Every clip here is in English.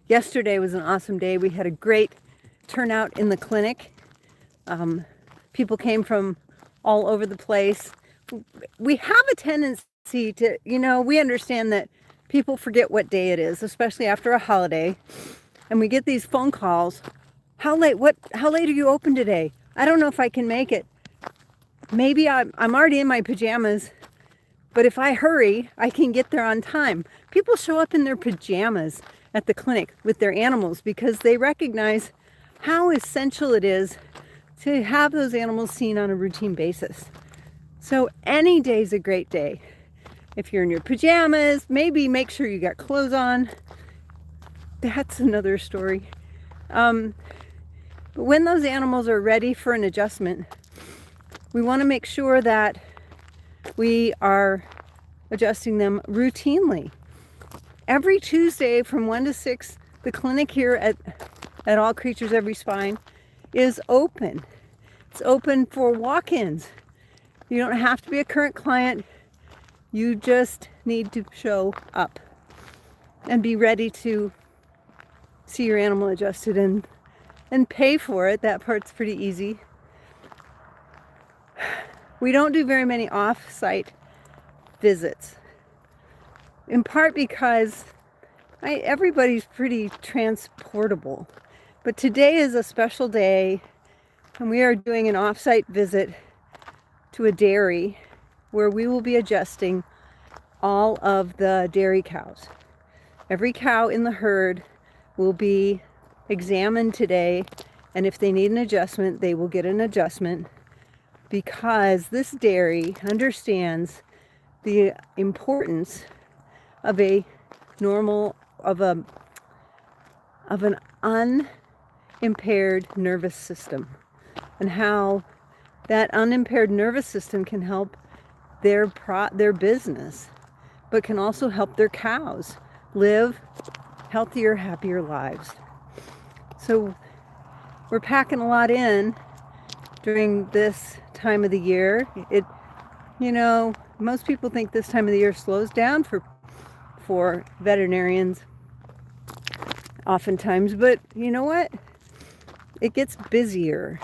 Yesterday was an awesome day. We had a great turnout in the clinic. People came from all over the place. We have a tendency to, we understand that people forget what day it is, especially after a holiday. And we get these phone calls. How late are you open today? I don't know if I can make it. Maybe I'm already in my pajamas, but if I hurry, I can get there on time. People show up in their pajamas at the clinic with their animals because they recognize how essential it is to have those animals seen on a routine basis. So any day's a great day. If you're in your pajamas, maybe make sure you got clothes on. That's another story. But when those animals are ready for an adjustment, we want to make sure that we are adjusting them routinely. Every Tuesday from 1 to 6, the clinic here at All Creatures Every Spine is open. It's open for walk-ins. You don't have to be a current client. You just need to show up and be ready to see your animal adjusted and pay for it. That part's pretty easy. We don't do very many off-site visits, in part because everybody's pretty transportable. But today is a special day, and we are doing an off-site visit to a dairy where we will be adjusting all of the dairy cows. Every cow in the herd will be examined today, and if they need an adjustment, they will get an adjustment, because this dairy understands the importance of an unimpaired nervous system, and how that unimpaired nervous system can help their business, but can also help their cows live healthier, happier lives. So we're packing a lot in during this time of the year. Most people think this time of the year slows down for veterinarians oftentimes, but you know what? It gets busier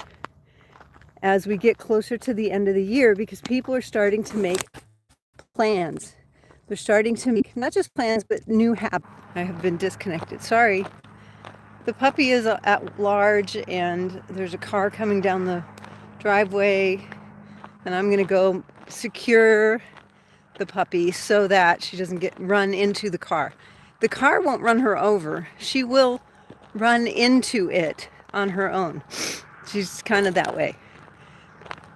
as we get closer to the end of the year, because people are starting to make plans. They're starting to make not just plans, but new habits. I have been disconnected. Sorry. The puppy is at large, and there's a car coming down the driveway, and I'm going to go secure the puppy so that she doesn't get run into the car. The car won't run her over. She will run into it on her own. She's kind of that way.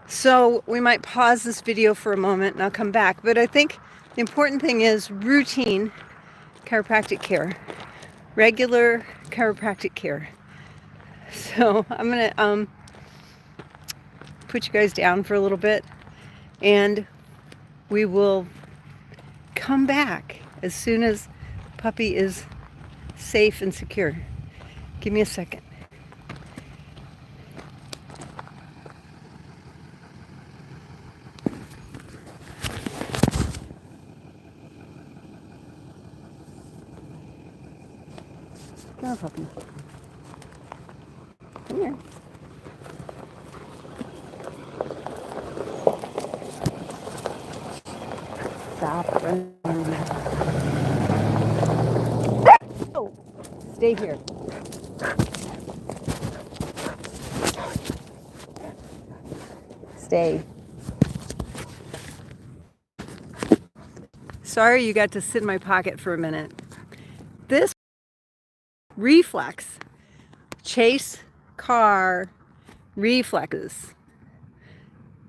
So we might pause this video for a moment and I'll come back. But I think the important thing is routine chiropractic care, regular chiropractic care. So I'm going to put you guys down for a little bit, and we will come back as soon as puppy is safe and secure. Give me a second. Come on, puppy. Come here. Stop running. Oh, stay here. Stay. Sorry you got to sit in my pocket for a minute. This reflex, chase car reflexes.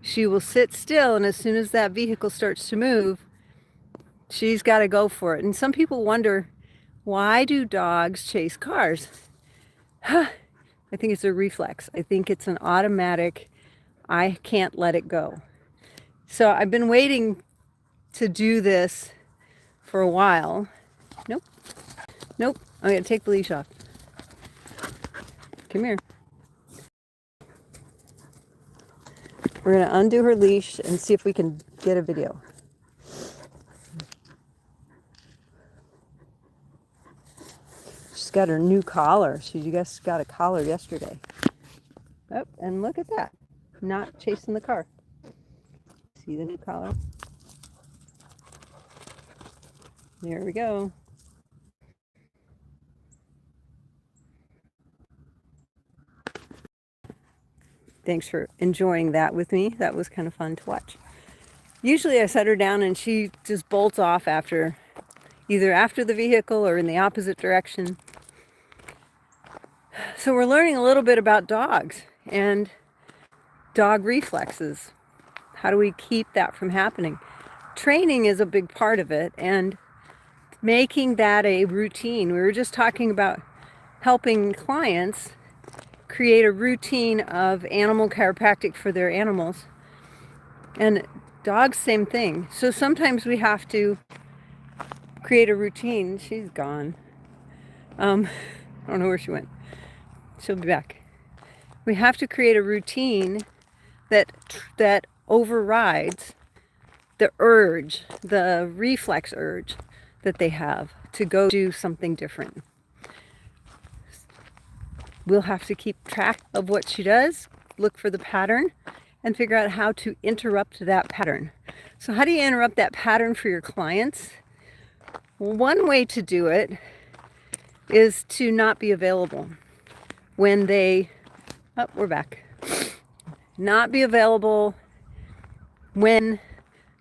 She will sit still, and as soon as that vehicle starts to move, she's got to go for it. And some people wonder, why do dogs chase cars? I think it's a reflex. I think it's an automatic, I can't let it go. So I've been waiting to do this for a while. Nope. I'm going to take the leash off. Come here. We're going to undo her leash and see if we can get a video. She's got her new collar. She just got a collar yesterday. Oh, and look at that. Not chasing the car. See the new collar? There we go. Thanks for enjoying that with me. That was kind of fun to watch. Usually I set her down and she just bolts off either after the vehicle or in the opposite direction. So we're learning a little bit about dogs and dog reflexes. How do we keep that from happening? Training is a big part of it, and making that a routine. We were just talking about helping clients create a routine of animal chiropractic for their animals. And dogs, same thing. So sometimes we have to create a routine. She's gone. I don't know where she went. She'll be back. We have to create a routine that overrides the urge, the reflex urge that they have to go do something different. We'll have to keep track of what she does, look for the pattern, and figure out how to interrupt that pattern. So how do you interrupt that pattern for your clients? One way to do it is to not be available when they, oh, we're back. Not be available when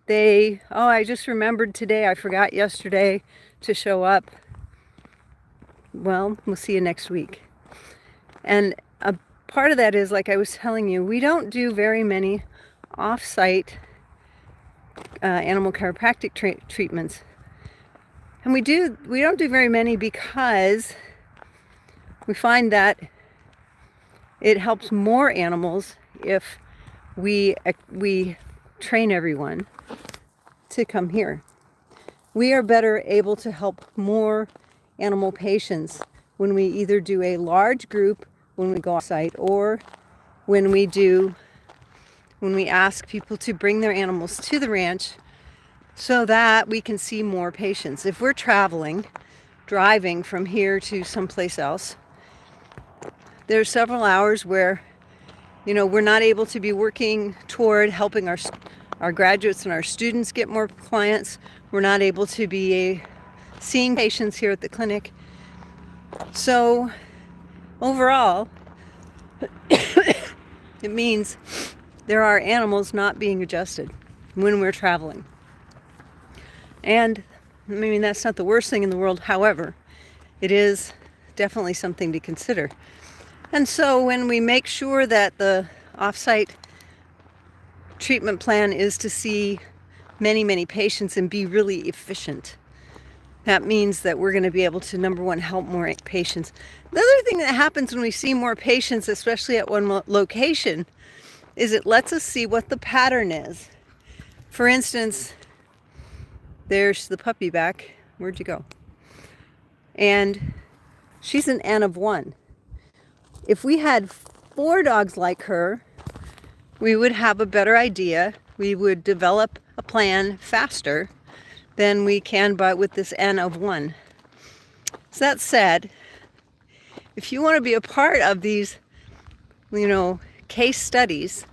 they, oh, I just remembered today, I forgot yesterday to show up. Well, we'll see you next week. And a part of that is, like I was telling you, we don't do very many off-site animal chiropractic treatments. And we don't do very many because we find that it helps more animals if we train everyone to come here. We are better able to help more animal patients when we either do a large group when we go off-site, or when we ask people to bring their animals to the ranch so that we can see more patients. If we're driving from here to someplace else, there's several hours where, we're not able to be working toward helping our graduates and our students get more clients. We're not able to be seeing patients here at the clinic. So overall, it means there are animals not being adjusted when we're traveling. And that's not the worst thing in the world. However, it is definitely something to consider. And so when we make sure that the off-site treatment plan is to see many, many patients and be really efficient, that means that we're going to be able to, number one, help more patients. The other thing that happens when we see more patients, especially at one location, is it lets us see what the pattern is. For instance, there's the puppy back. Where'd you go? And she's an N of 1. If we had 4 dogs like her, we would have a better idea. We would develop a plan faster than we can but with this N of 1. So that said, if you want to be a part of these, case studies,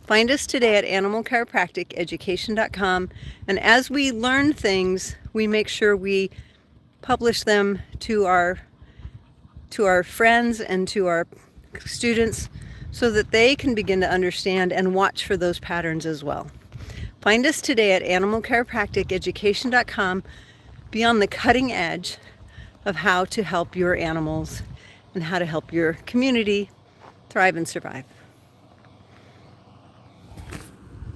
find us today at animalchiropracticeducation.com. And as we learn things, we make sure we publish them to our friends and to our students so that they can begin to understand and watch for those patterns as well. Find us today at animalchiropracticeducation.com. Be on the cutting edge of how to help your animals and how to help your community thrive and survive.